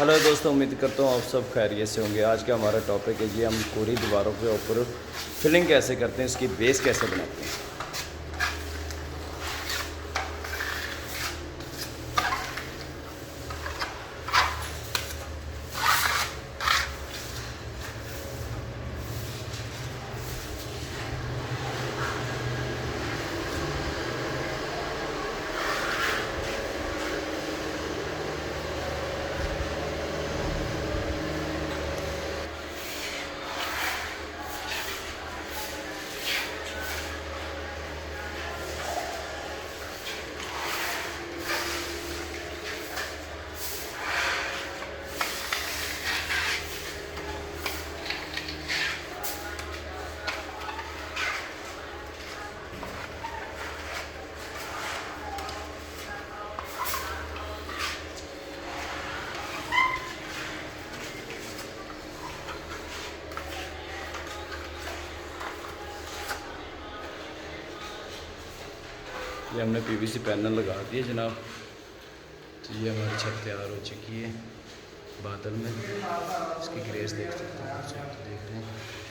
Hello दोस्तों, उम्मीद करता हूँ आप सब खैरियत से होंगे। आज का हमारा टॉपिक है जी, हम पूरी दीवारों के ऊपर फिलिंग कैसे करते हैं, इसकी बेस कैसे बनाते हैं। ये हमने पीवीसी पैनल लगा दिए जनाब। तो ये हमारी छत तैयार हो चुकी है बादल में। इसकी ग्रेस देख सकते हैं, देख रहे हैं।